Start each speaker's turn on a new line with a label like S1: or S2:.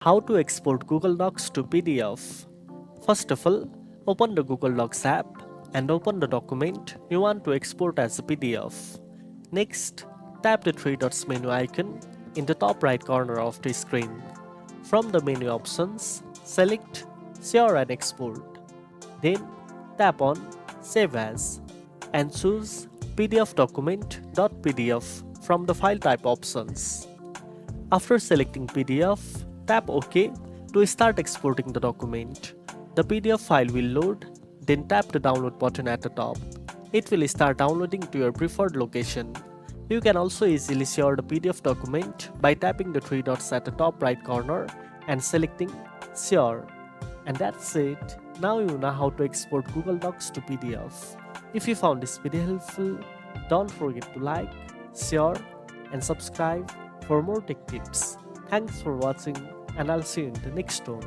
S1: How to export Google Docs to PDF. First of all, open the Google Docs app and open the document you want to export as a PDF. Next, tap the three dots menu icon in the top right corner of the screen. From the menu options, select Share and Export. Then tap on Save As and choose PDF document.pdf from the file type options. After selecting PDF, tap OK to start exporting the document. The PDF file will load, then tap the download button at the top. It will start downloading to your preferred location. You can also easily share the PDF document by tapping the three dots at the top right corner and selecting Share. And that's it. Now you know how to export Google Docs to PDF. If you found this video helpful, don't forget to like, share, and subscribe for more tech tips. Thanks for watching, and I'll see you in the next one.